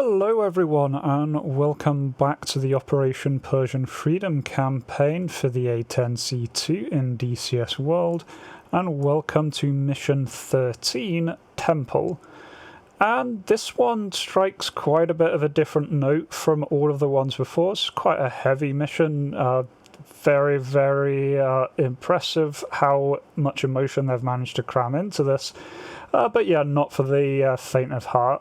Hello everyone and welcome back to the Operation Persian Freedom campaign for the A-10C II in DCS World, and welcome to Mission 13, Temple. And this one strikes quite a bit of a different note from all of the ones before. It's quite a heavy mission, very impressive how much emotion they've managed to cram into this, but yeah, not for the faint of heart.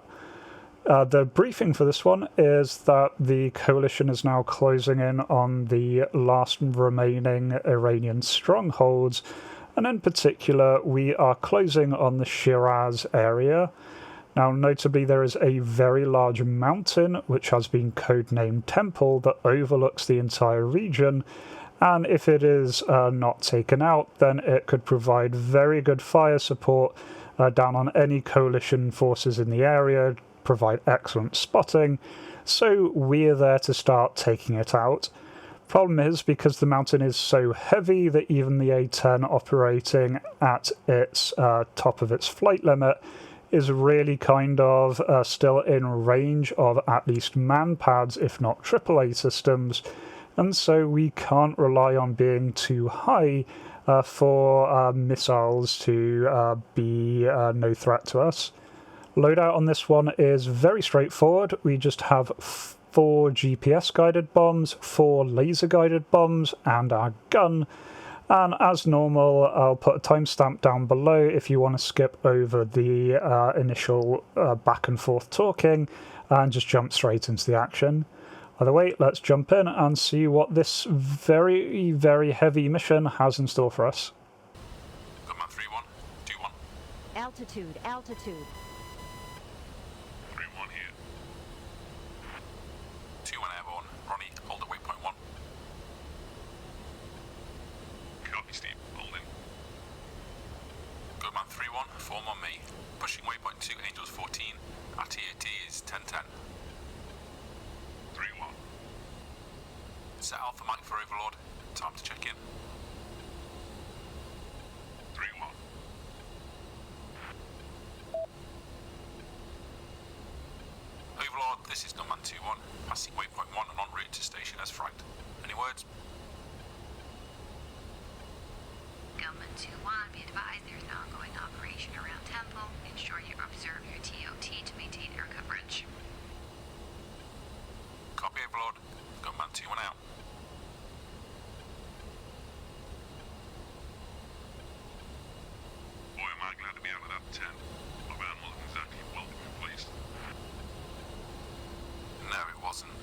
The briefing for this one is that the coalition is now closing in on the last remaining Iranian strongholds, and in particular we are closing on the Shiraz area. Now notably there is a very large mountain which has been codenamed Temple that overlooks the entire region, and if it is not taken out, then it could provide very good fire support down on any coalition forces in the area, provide excellent spotting, so we're there to start taking it out. Problem is, because the mountain is so heavy that even the A-10 operating at its top of its flight limit is really kind of still in range of at least man pads, if not AAA systems, and so we can't rely on being too high for missiles to be no threat to us. Loadout on this one is very straightforward. We just have 4 GPS guided bombs, 4 laser guided bombs, and our gun. And as normal, I'll put a timestamp down below if you want to skip over the initial back and forth talking and just jump straight into the action. Either way, let's jump in and see what this very heavy mission has in store for us. Command 3-1, 2-1. Altitude. 3-1 here. 2-1 airborne. Ronnie, hold at waypoint 1. Copy, Steve. Hold in. Command 3-1, form on me. Pushing waypoint 2, Angels 14. Our TAT is 10-10. 3-1. Set Alpha Mike for Overlord. Time to check in. 3-1. Overlord, this is Gunman 2-1, passing waypoint 1 and en route to station as fragged. Any words? Gunman 2-1, be advised there is an ongoing operation around Temple. Ensure you observe your TOT to maintain air coverage. Copy, Overlord. Gunman 2-1 out. Boy, am I glad to be out of that tent. Around wasn't exactly a welcoming place. No, it wasn't.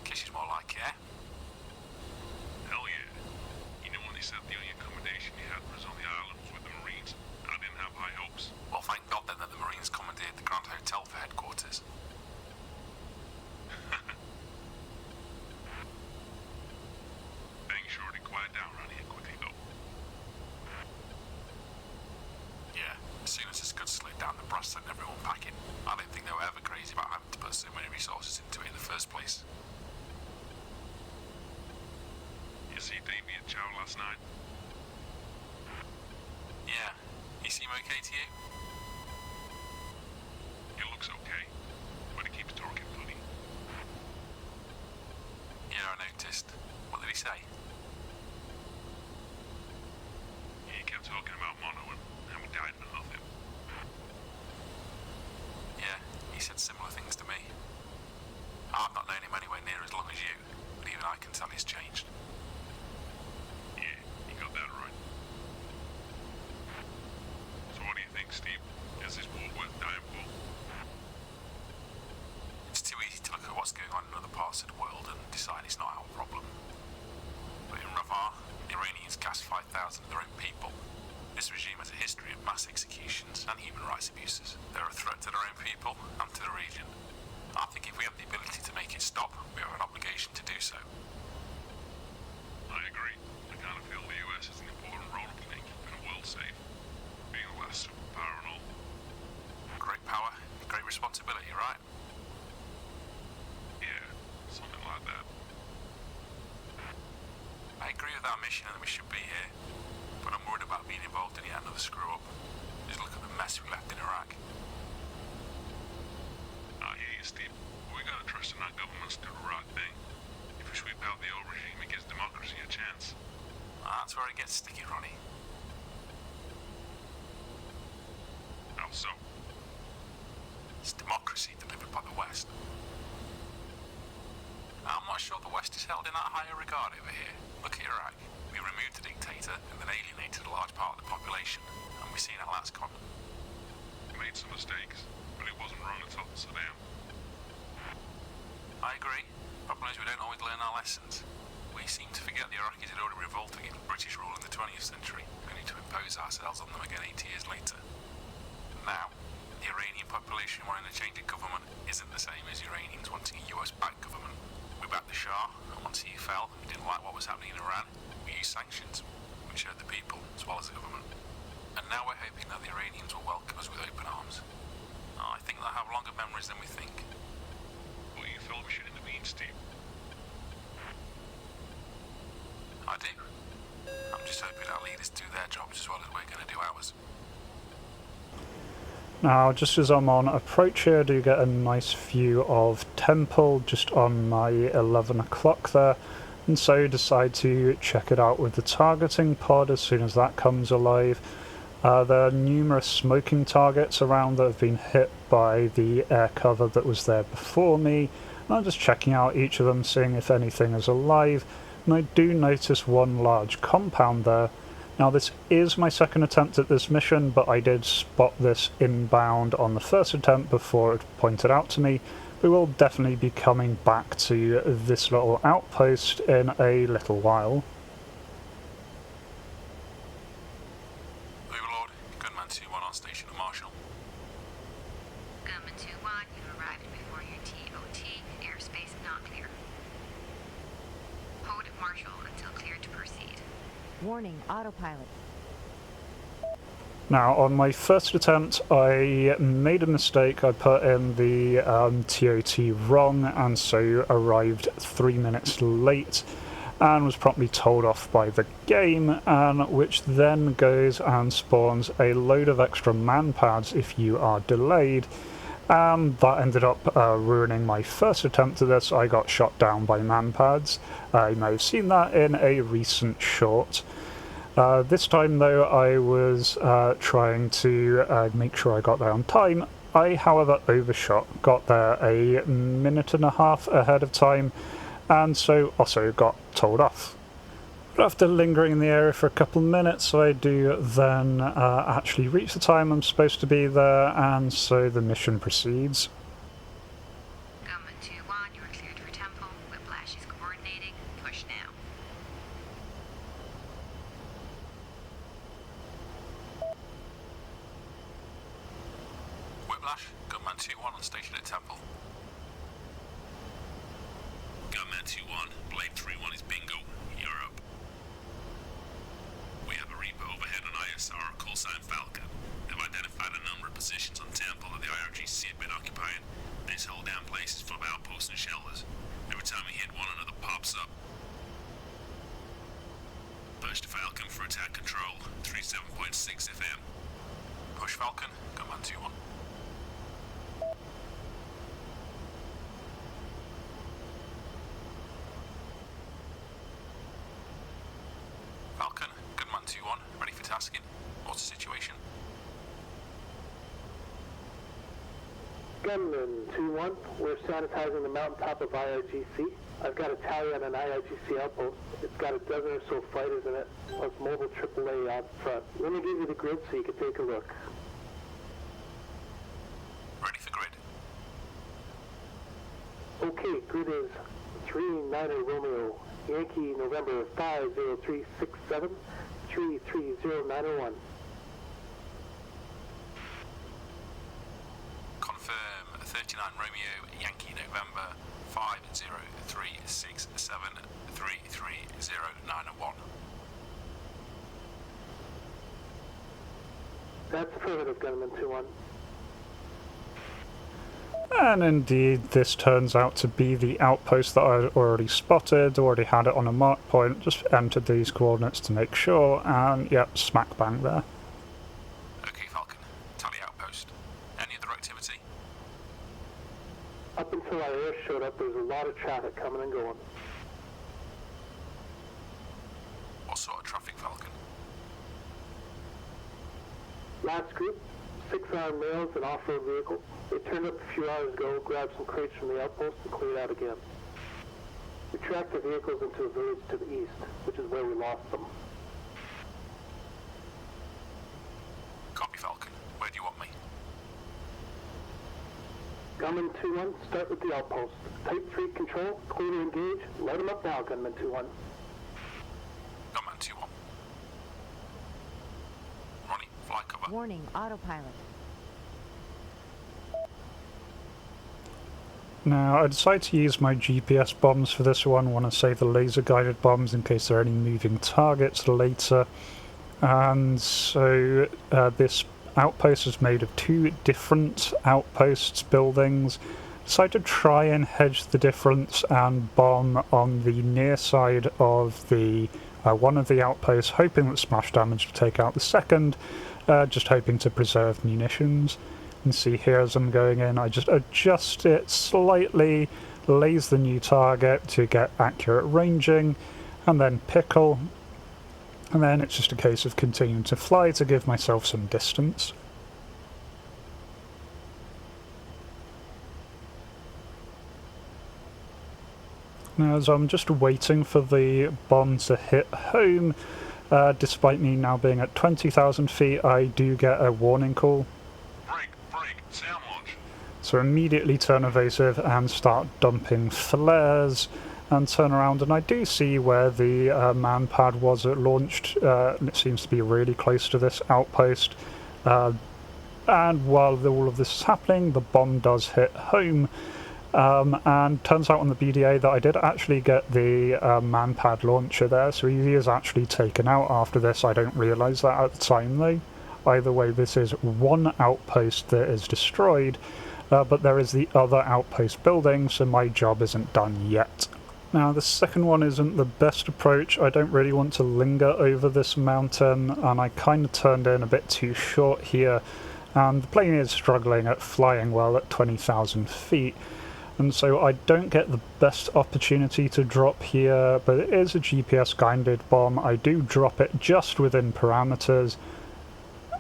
Kishi's more like, yeah? Hell yeah. You know when they said the only accommodation you had was on the islands with the Marines? I didn't have high hopes. Well, thank God then that the Marines commandeered the Grand Hotel for headquarters. Being sure to quiet down around here quickly though. Yeah, as soon as this goods slid down the brass sent everyone packing. I don't think they were ever crazy about having to put so many resources into it in the first place. You see Davey and Chow last night? Yeah. He seem okay to you? He looks okay, but he keeps talking funny. Yeah, I noticed. What did he say? He kept talking about Mono and how we died for nothing. Yeah, he said similar things to me. I've not known him anywhere near as long as you, but even I can tell he's changed. Yeah, you got that right. So what do you think, Steve? Is this war worth dying for? It's too easy to look at what's going on in other parts of the world and decide it's not our problem. But in Rafah, the Iranians gassed 5,000 of their own people. This regime has a history of mass executions and human rights abuses. They're a threat to their own people and to the region. I think if we have the ability to make it stop, we have an obligation to do so. I agree. I kind of feel the US has an important role to play in keeping the world safe. Being the last superpower and all. Great power, great responsibility, right? Yeah, something like that. I agree with our mission and that we should be here, but I'm worried about being involved in yet another screw-up. Just look at the mess we left in Iraq. I hear you, Steve. We Outpost and our governments do the right thing. If we sweep out the old regime, it gives democracy a chance. That's where it gets sticky, Ronnie. How so? It's democracy delivered by the West. I'm not sure the West is held in that higher regard over here. Look at Iraq. We removed the dictator and then alienated a large part of the population, and we've seen how that's gone. We made some mistakes, but it wasn't wrong to topple Saddam. I agree. Problem is we don't always learn our lessons. We seem to forget the Iraqis had already revolted against British rule in the 20th century, only to impose ourselves on them again 80 years later. And now, the Iranian population wanting a change in government isn't the same as Iranians wanting a US-backed government. We backed the Shah, and once he fell, we didn't like what was happening in Iran. We used sanctions, which hurt the people as well as the government. And now we're hoping that the Iranians will welcome us with open arms. I think they'll have longer memories than we think. Well, you feel we should intervene, Steve? I do. I'm just hoping our leaders do their jobs as well as we're going to do ours. Now, just as I'm on approach here, I do get a nice view of Temple just on my 11 o'clock there, and so decide to check it out with the targeting pod as soon as that comes alive. There are numerous smoking targets around that have been hit by the air cover that was there before me, and I'm just checking out each of them, seeing if anything is alive, and I do notice one large compound there. Now, this is my second attempt at this mission, but I did spot this inbound on the first attempt before it pointed out to me. We will definitely be coming back to this little outpost in a little while. Overlord, Gunman 2-1 on station at Marshall. Gunman 2-1, you arrived before your TOT. Airspace not clear. Hold at Marshall until cleared to proceed. Warning, autopilot. Now, on my first attempt, I made a mistake. I put in the TOT wrong, and so arrived 3 minutes late, and was promptly told off by the game, and which then goes and spawns a load of extra man pads if you are delayed. And that ended up ruining my first attempt at this. I got shot down by man pads. You may have seen that in a recent short. This time though, I was trying to make sure I got there on time. I, however, overshot, got there a minute and a half ahead of time, and so also got told off. But after lingering in the area for a couple of minutes, I do then actually reach the time I'm supposed to be there, and so the mission proceeds. Gunman 2-1, you are cleared for Temple. Whiplash is coordinating. Push now. Whiplash, Gunman 2-1 on station at Temple. Gunman 2-1, Blade 3-1 is bingo. You're up. We have a Reaper overhead on ISR, call sign Falcon. They've identified a number of positions on Temple that the IRGC had been occupying. This whole damn place is full of outposts and shelters. Every time we hit one, another pops up. Push to Falcon for attack control, 37.6 FM. Push Falcon, Gunman 2-1. Falcon, Gunman 2-1, ready for tasking. What's the situation? Gunman 2-1, we're sanitizing the mountaintop of IRGC. I've got a tally on an IRGC outpost. It's got a dozen or so fighters in it, plus mobile AAA out front. Let me give you the grid so you can take a look. Ready for grid. Okay, grid is 39er Romeo, Yankee November 50367, 33091. Confirm 39 Romeo, Yankee November 50367 33091. That's affirmative, Gunman 2-1. And indeed, this turns out to be the outpost that I already spotted, already had it on a mark point, just entered these coordinates to make sure, and yep, smack bang there. Okay, Falcon. Tally outpost. Any other activity? Up Up until our air showed up, there was a lot of traffic coming and going. What sort of traffic, Falcon? Last group, 6 armed males and off-road vehicles. They turned up a few hours ago, grabbed some crates from the outpost, and cleared out again. We tracked the vehicles into a village to the east, which is where we lost them. Copy, Falcon. Where do you want me? Gunman 2-1, start with the outpost. Type 3 control, clear to engage. Light them up now, Gunman 2-1. Gunman 2-1. Ronnie, fly cover. Warning, autopilot. Now, I decided to use my GPS bombs for this one. I want to save the laser-guided bombs in case there are any moving targets later. And so this outpost is made of 2 different outposts buildings. Decided to try and hedge the difference and bomb on the near side of the one of the outposts, hoping that splash damage would take out the second, just hoping to preserve munitions. You can see here as I'm going in, I just adjust it slightly, laze the new target to get accurate ranging, and then pickle, and then it's just a case of continuing to fly to give myself some distance. Now, as I'm just waiting for the bomb to hit home, despite me now being at 20,000 feet, I do get a warning call. Break, sound launch. So immediately turn evasive and start dumping flares and turn around, and I do see where the man pad was launched. It seems to be really close to this outpost. And while all of this is happening, the bomb does hit home. And turns out on the BDA that I did actually get the manpad launcher there, so he is actually taken out after this. I don't realise that at the time though. Either way, this is one outpost that is destroyed, but there is the other outpost building, so my job isn't done yet. Now, the second one isn't the best approach. I don't really want to linger over this mountain, and I kind of turned in a bit too short here, and the plane is struggling at flying well at 20,000 feet. And so I don't get the best opportunity to drop here, but it is a GPS guided bomb. I do drop it just within parameters,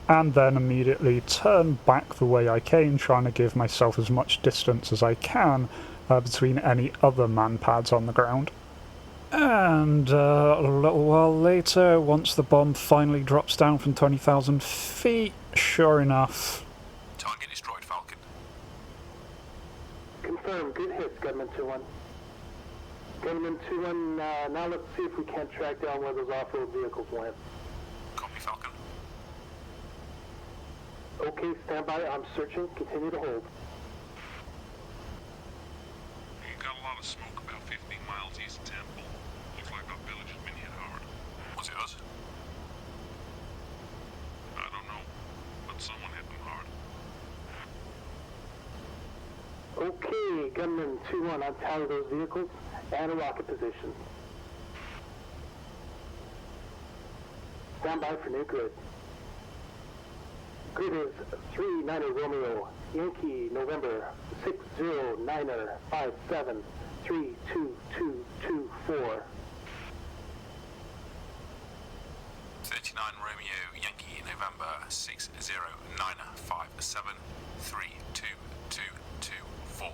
and then immediately turn back the way I came, trying to give myself as much distance as I can between any other manpads on the ground. And a little while later, once the bomb finally drops down from 20,000 feet, sure enough... Target destroyed, Falcon. Confirm, good hits, Gunman 2-1. Gunman 2-1, now let's see if we can't track down where those off-road vehicles went. Copy, Falcon. Okay, stand by, I'm searching, continue to hold. You got a lot of smoke about 15 miles east of Temple. Looks like that village has been hit hard. Was it us? I don't know, but someone hit them hard. Okay, Gunman 2-1, I'll tally those vehicles and a rocket position. Stand by for new grid. Grid is 39er Romeo, Yankee, November, 60niner 57 32224. 39 Romeo, Yankee, November, 60niner 57 32224.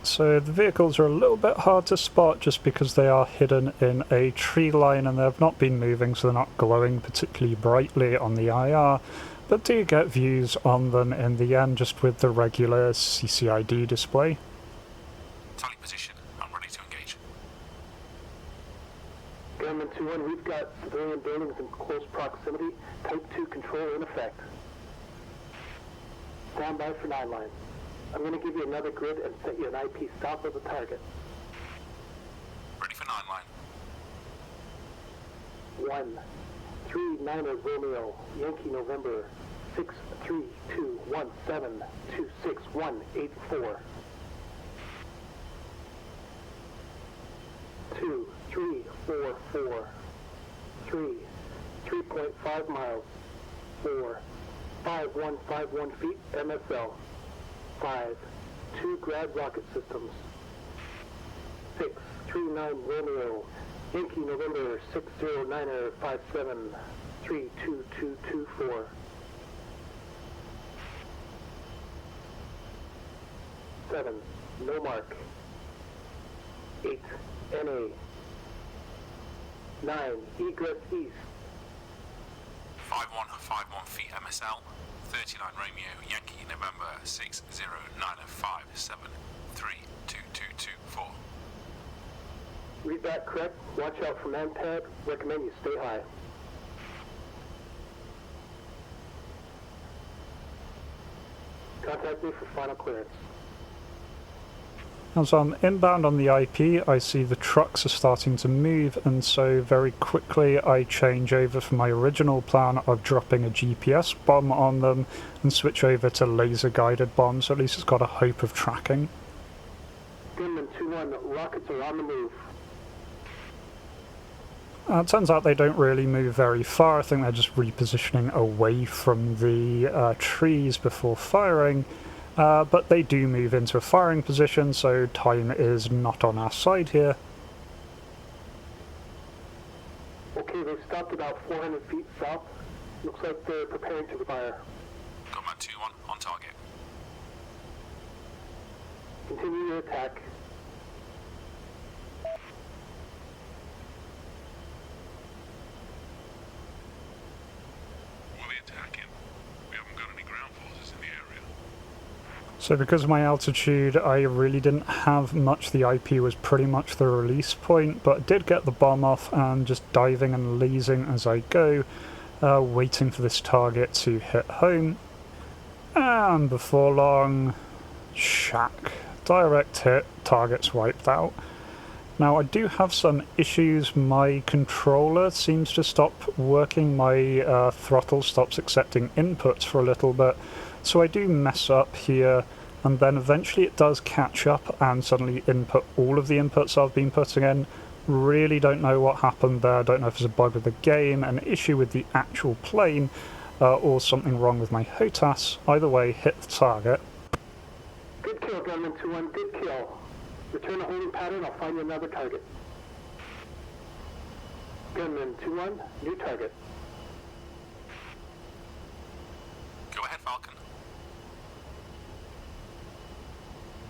So the vehicles are a little bit hard to spot just because they are hidden in a tree line and they've not been moving, so they're not glowing particularly brightly on the IR, but do get views on them in the end just with the regular CCID display. Tally position. I'm ready to engage. Gunman 2-1, we've got civilian buildings in close proximity, Type 2 control in effect. Stand by for 9 line. I'm going to give you another grid and set you an IP south of the target. Ready for 9 line. 39er Romeo, Yankee November, 63217 26184. 2344 3.5 miles 4 5151 feet MSL. 5, 2 grad rocket systems. 639 Romeo, Yankee November 609er 57 32224. 7, no mark. 8, NA. 9, egress east. 5151 feet MSL, 39 Romeo, Yankee November 60957 32224. Read that correct. Watch out for manpad. Recommend you stay high. Contact me for final clearance. As I'm inbound on the IP, I see the trucks are starting to move, and so very quickly I change over from my original plan of dropping a GPS bomb on them and switch over to laser guided bombs, so at least it's got a hope of tracking. Gunman 2-1, rockets are on the move. It turns out they don't really move very far. I think they're just repositioning away from the trees before firing. But they do move into a firing position, so time is not on our side here. Okay, they've stopped about 400 feet south. Looks like they're preparing to fire. Gunman 2-1 on target. Continue your attack. What are they attacking? We haven't got any ground forces in the area. So because of my altitude, I really didn't have much. The IP was pretty much the release point, but I did get the bomb off and just diving and lasing as I go, waiting for this target to hit home. And before long, shack. Direct hit, target's wiped out. Now I do have some issues. My controller seems to stop working. My throttle stops accepting inputs for a little bit. So I do mess up here, and then eventually it does catch up and suddenly input all of the inputs I've been putting in. Really don't know what happened there. Don't know if it's a bug with the game, an issue with the actual plane, or something wrong with my HOTAS. Either way, hit the target. Good kill, Gunman 2-1, good kill. Return to holding pattern, I'll find you another target. Gunman 2-1, new target. Go ahead, Falcon.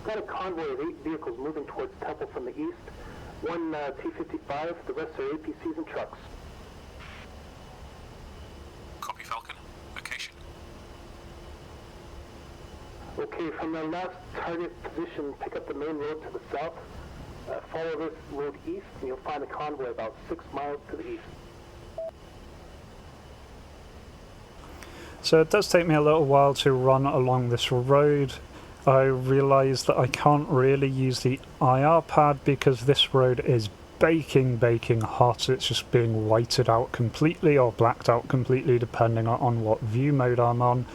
Got a convoy of 8 vehicles moving towards Temple from the east. One T-55, the rest are APCs and trucks. Copy, Falcon. Location. Okay, from the last target position, pick up the main road to the south. Follow this road east, and you'll find a convoy about 6 miles to the east. So it does take me a little while to run along this road. I realise that I can't really use the IR pad because this road is baking hot. It's just being whited out completely or blacked out completely depending on what view mode I'm on.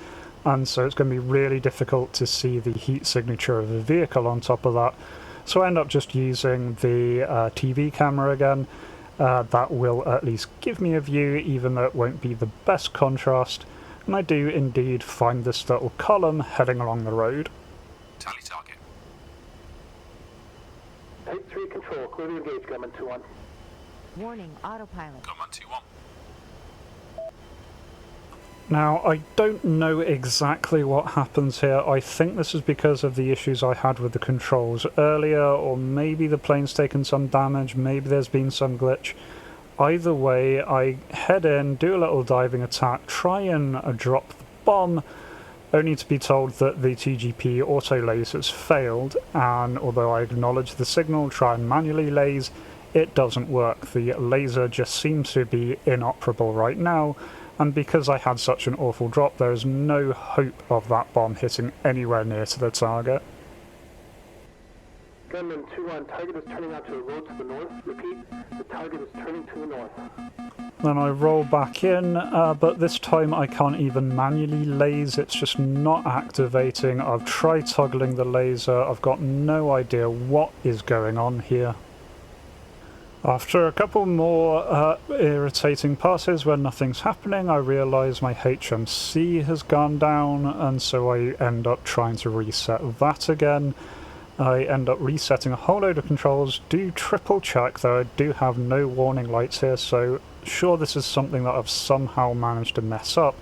And so it's going to be really difficult to see the heat signature of the vehicle on top of that. So I end up just using the TV camera again. That will at least give me a view, even though it won't be the best contrast. And I do indeed find this little column heading along the road. Tally target. Type 3 control, clear to engage, Gunman 2-1. Warning, autopilot. Gunman 2-1. Now, I don't know exactly what happens here. I think this is because of the issues I had with the controls earlier, or maybe the plane's taken some damage, maybe there's been some glitch. Either way, I head in, do a little diving attack, try and drop the bomb, only to be told that the TGP auto laser has failed, and although I acknowledge the signal, try and manually laze, it doesn't work. The laser just seems to be inoperable right now, and because I had such an awful drop, there is no hope of that bomb hitting anywhere near to the target. Gunman 2-1, target is turning onto a road to the north. Repeat, the target is turning to the north. Then I roll back in, but this time I can't even manually laze, it's just not activating. I've tried toggling the laser, I've got no idea what is going on here. After a couple more irritating passes where nothing's happening, I realise my HMC has gone down, and so I end up trying to reset that again. I end up resetting a whole load of controls, do triple check, though I do have no warning lights here, so sure this is something that I've somehow managed to mess up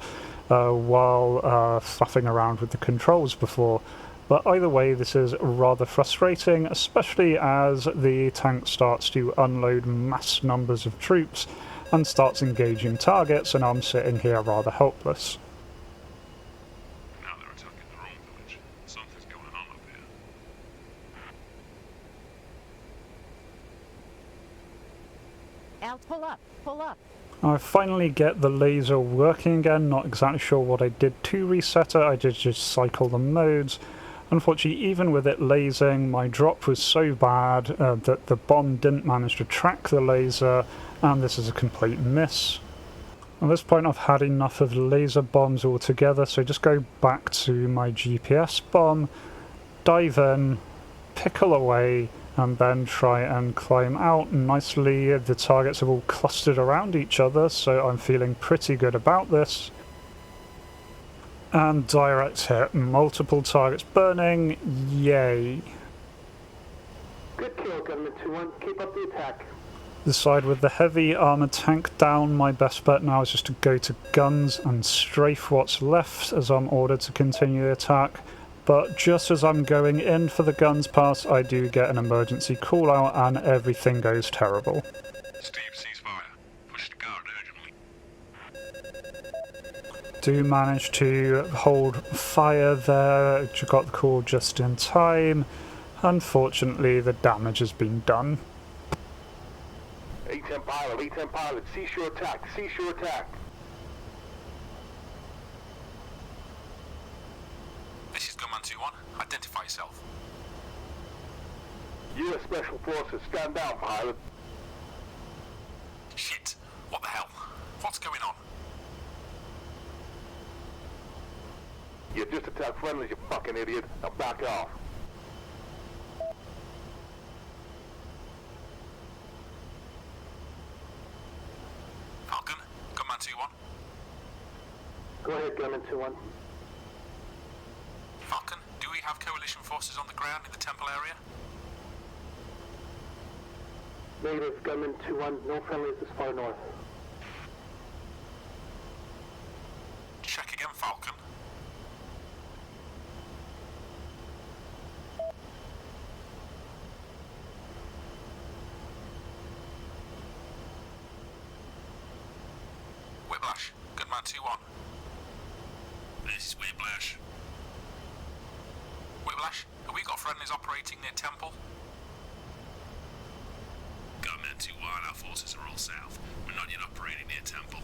while faffing around with the controls before. But either way, this is rather frustrating, especially as the tank starts to unload mass numbers of troops and starts engaging targets, and I'm sitting here rather helpless. Now they're attacking their own village. Something's going on up here. Al, pull up, pull up. I finally get the laser working again, not exactly sure what I did to reset it, I did just cycle the modes. Unfortunately, even with it lasing, my drop was so bad that the bomb didn't manage to track the laser, and this is a complete miss. At this point I've had enough of laser bombs altogether, so just go back to my GPS bomb, dive in, pickle away, and then try and climb out nicely. The targets have all clustered around each other, so I'm feeling pretty good about this. And direct hit, multiple targets burning, yay. Good kill, Gunman 2-1. Keep up the attack. The side with the heavy armoured tank down, my best bet now is just to go to guns and strafe what's left as I'm ordered to continue the attack. But just as I'm going in for the guns pass, I do get an emergency call out and everything goes terrible. Steep ceasefire. Push the guard urgently. Do manage to hold fire there, got the call just in time. Unfortunately, the damage has been done. A-10 pilot, cease your attack, cease your attack. This is Gunman 2-1. Identify yourself. U.S. Special Forces, stand down, pilot. Shit. What the hell? What's going on? You just attacked friendlies, you fucking idiot. Now back off. Falcon, Gunman 2-1. Go ahead, Gunman 2-1. Falcon, do we have coalition forces on the ground in the temple area? Negative, Gunman 2-1. No friendlies this far north. Check again, Falcon. Whiplash, Gunman 2-1. This is Whiplash. Whiplash, have we got friendlies operating near Temple? Gunman 2-1, our forces are all south. We're not yet operating near Temple.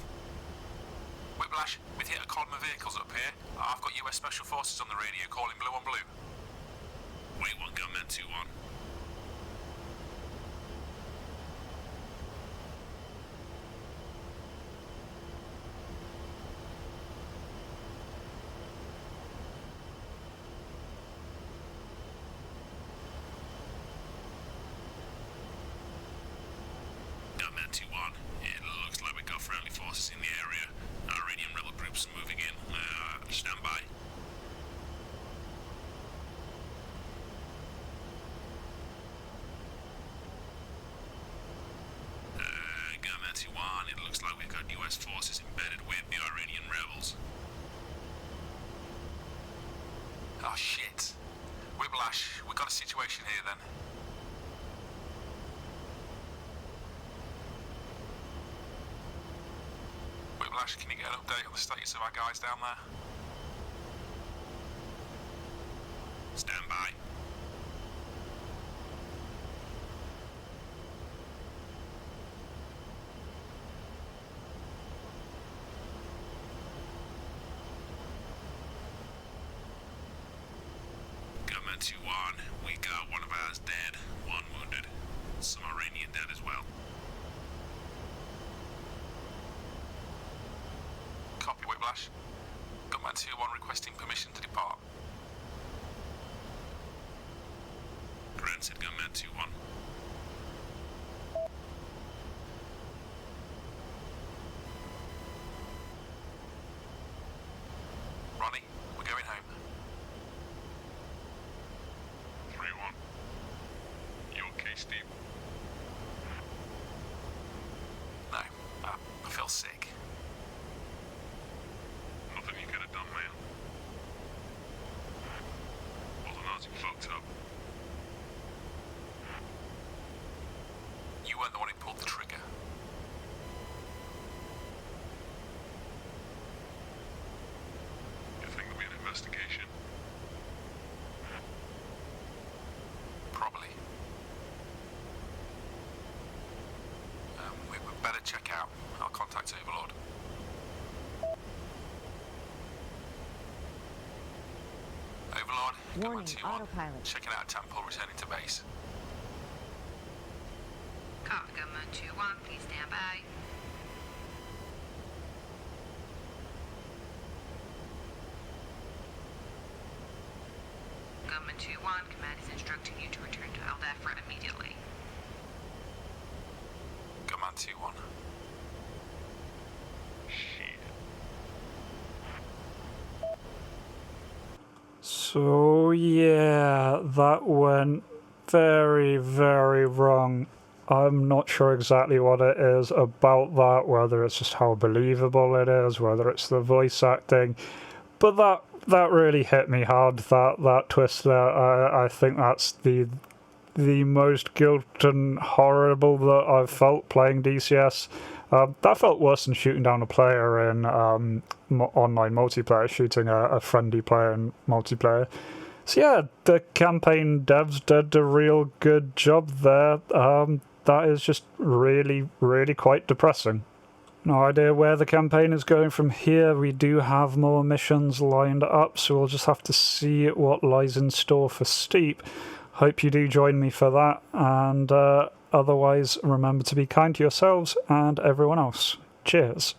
Whiplash, we've hit a column of vehicles up here. I've got US Special Forces on the radio calling blue on blue. Wait one, Gunman 2-1. Gunman 2-1, it looks like we've got friendly forces in the area. Iranian rebel groups moving in. Stand by. Gunman 2-1, it looks like we've got US forces embedded with the Iranian rebels. Oh shit. Whiplash, we've got a situation here then. Whiplash, can you get an update on the status of our guys down there? Stand by. Gunman 2-1, we got one of ours dead, one wounded. Some Iranian dead as well. Copy, Whiplash. Gunman 2-1 requesting permission to depart. Granted, Gunman 2-1. Steve? No, I feel sick. Nothing you could have done, man. Wasn't Nazi fucked up? You weren't the one who pulled the trigger. You think there'll be an investigation? Probably. We'd better check out. I'll contact Overlord. Overlord, Warning, Command 2-1. autopilot. Checking out Temple, returning to base. Copy, Gunman 2-1, please stand by. Gunman 2-1, command is instructing you to return to Aldafra immediately. Command 2-1. Shit. So yeah, that went very, very wrong. I'm not sure exactly what it is about that, whether it's just how believable it is, whether it's the voice acting, but that really hit me hard, that twist there. I think that's the most guilt and horrible that I've felt playing DCS. That felt worse than shooting down a player in online multiplayer, shooting a friendly player in multiplayer. So yeah, the campaign devs did a real good job there. That is just really, really quite depressing. No idea where the campaign is going from here. We do have more missions lined up, so we'll just have to see what lies in store for Steep. Hope you do join me for that, and otherwise remember to be kind to yourselves and everyone else. Cheers.